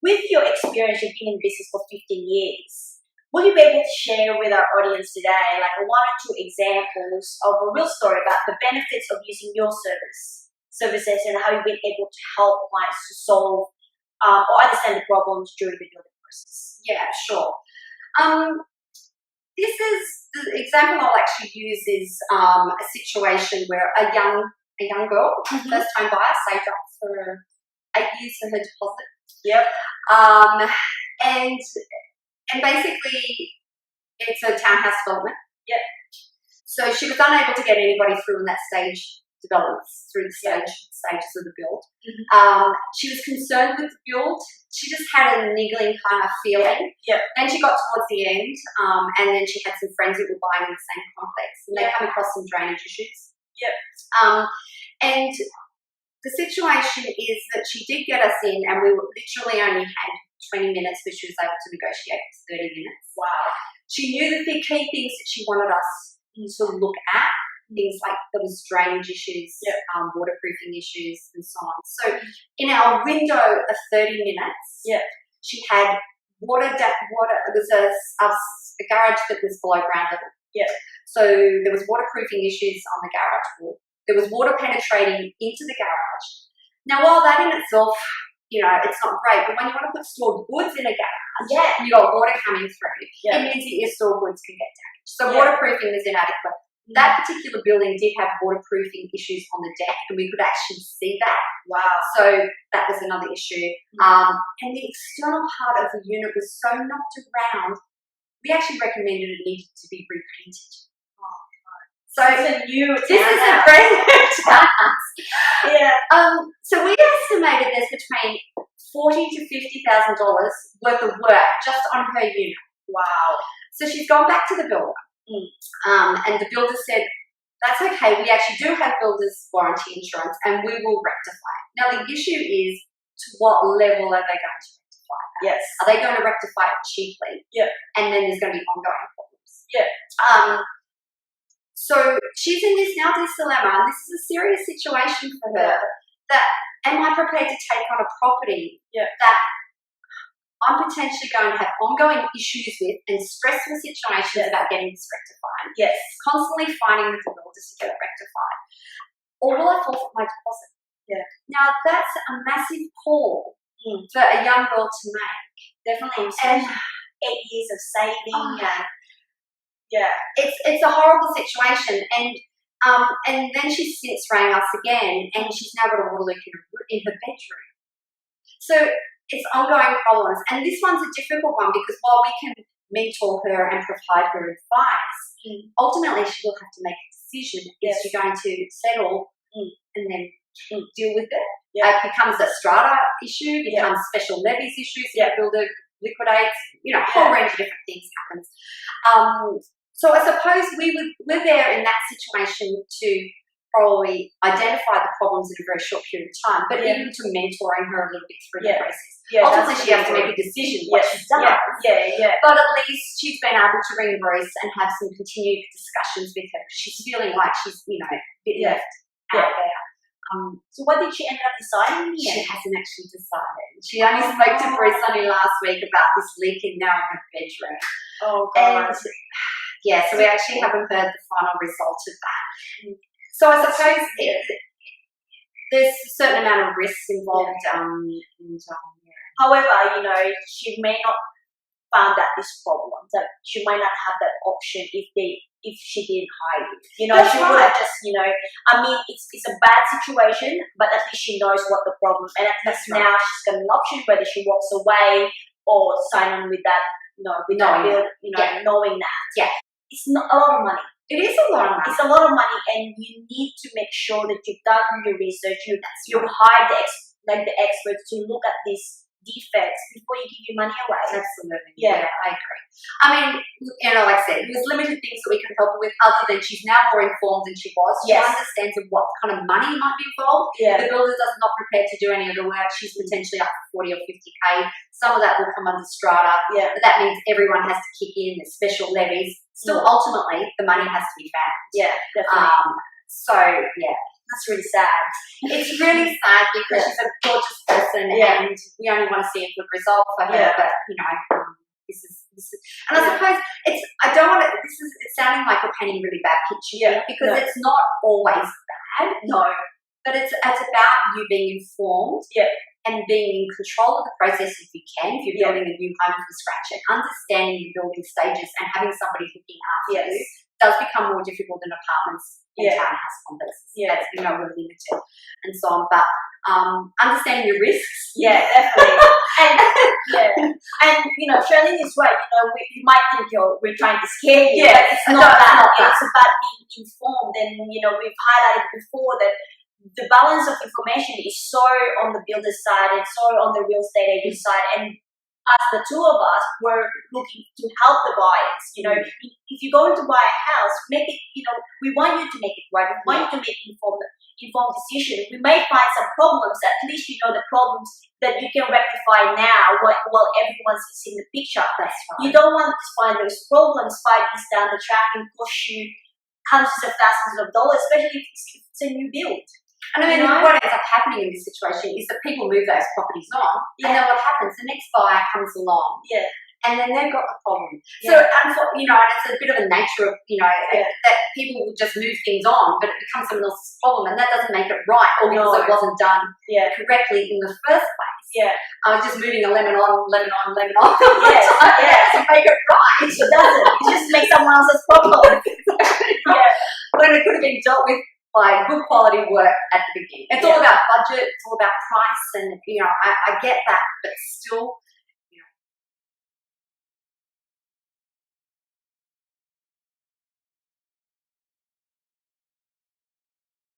with your experience, you've been in business for 15 years. Will you be able to share with our audience today, like 1 or 2 examples of a real story about the benefits of using your services and how you've been able to help clients to solve or understand the problems during the building process? Yeah, sure. This is the example I'll actually use is a situation where a young girl, first time buyer, saved up for 8 years for her deposit. Yep. And basically, it's a townhouse development. Yep. So she was unable to get anybody through in that stage developments, through the stages of the build. She was concerned with the build. She just had a niggling kind of feeling. Yep. Then she got towards the end, and then she had some friends who were buying in the same complex, and they come across some drainage issues. Yep. And the situation is that she did get us in, and we literally only had 20 minutes, but she was able to negotiate for 30 minutes. Wow. She knew the key things that she wanted us to look at, things like there was drainage issues, waterproofing issues, and so on. So in our window of 30 minutes, she had water. It was a garage that was below ground level. Yeah. So there was waterproofing issues on the garage wall. There was water penetrating into the garage. Now, while that in itself, it's not great, but when you want to put stored goods in a garage, and you've got water coming through, it means that your stored goods can get damaged. So waterproofing was inadequate. That particular building did have waterproofing issues on the deck, and we could actually see that. Wow. So that was another issue. And the external part of the unit was so knocked around, we actually recommended it needed to be repainted. So this is a brand new house. Yeah. So we estimated there's between $40,000 to $50,000 worth of work just on her unit. Wow. So she's gone back to the builder, and the builder said, "That's okay. We actually do have builder's warranty insurance, and we will rectify it." Now the issue is, to what level are they going to rectify that? Yes. Are they going to rectify it cheaply? Yeah. And then there's going to be ongoing problems. Yeah. So she's in this dilemma, and this is a serious situation for her. That am I prepared to take on a property that I'm potentially going to have ongoing issues with and stressful situations about getting this rectified? Yes. Constantly fighting with the builders to get it rectified. Or will I forfeit my deposit? Yeah. Now that's a massive call for a young girl to make. Definitely. And 8 years of saving and it's a horrible situation, and then she's since rang us again, and she's now got a water leak in her bedroom. So it's ongoing problems, and this one's a difficult one because while we can mentor her and provide her advice, ultimately she will have to make a decision. Is she going to settle and then deal with it? It becomes a strata issue, becomes special levies issues, the builder liquidates, a whole range of different things happens. So I suppose we're there in that situation to probably identify the problems in a very short period of time, but even to mentoring her a little bit through the process. Ultimately, she has to make a decision what she does. But at least she's been able to ring Bruce and have some continued discussions with her because she's feeling like she's, a bit left out there. So what did she end up deciding? She hasn't actually decided. She only spoke to Bruce only last week about this leaking now in her bedroom. Oh, God. And so we actually haven't heard the final result of that. So I suppose there's a certain amount of risks involved. However, she may not find that this problem, that she might not have that option if she didn't hire you. She would have just, it's a bad situation, but at least she knows what the problem is. And at least now she's got an option whether she walks away or sign on with that, knowing that. Yeah. It's not a lot of money. It is a lot of money. It's a lot of money, and you need to make sure that you've done your research. You've hired the experts to look at these defects before you give your money away. Absolutely. Yeah, I agree. I mean, like I said, there's limited things that we can help her with other than she's now more informed than she was. She understands of what kind of money might be involved. The builder is not prepared to do any of the work. She's potentially up for 40 or 50K. Some of that will come under strata. But that means everyone has to kick in. There's special levies. Still, ultimately, the money has to be found. Yeah, definitely. That's really sad. It's really sad because she's a gorgeous person and we only want to see a good result for her. But you know, this is, and I suppose it's sounding like we're painting really bad picture because it's not always bad. No. But it's about you being informed and being in control of the process if you can, if you're building a new home from scratch, and understanding the building stages and having somebody looking after you does become more difficult than apartments and townhouse complexes. That's, you know, we're limited and so on. But understanding your risks. Yeah, definitely. And you know, Sharlene is right. You know, we might think we're trying to scare you, but it's not that. It's about being informed, and you know, we've highlighted before that the balance of information is so on the builder side and so on the real estate agent side, and as the two of us were looking to help the buyers. You know, if you're going to buy a house, make it, you know, we want you to make it right. We want you to make informed decision. We may find some problems, at least you know the problems that you can rectify now while everyone's in the picture. That's right. You don't want to find those problems 5 years down the track and cost you hundreds of thousands of dollars, especially if it's a new build. And I mean, what ends up happening in this situation is that people move those properties on, and then what happens? The next buyer comes along, and then they've got the problem. So, you know, and it's a bit of a nature of, you know, that people will just move things on, but it becomes someone else's problem, and that doesn't make it right, or because it wasn't done correctly in the first place. Just moving a lemon on to make it right. It doesn't. It just makes someone else's problem. When it could have been dealt with by good quality work at the beginning. It's all about budget, it's all about price, and you know, I get that, but still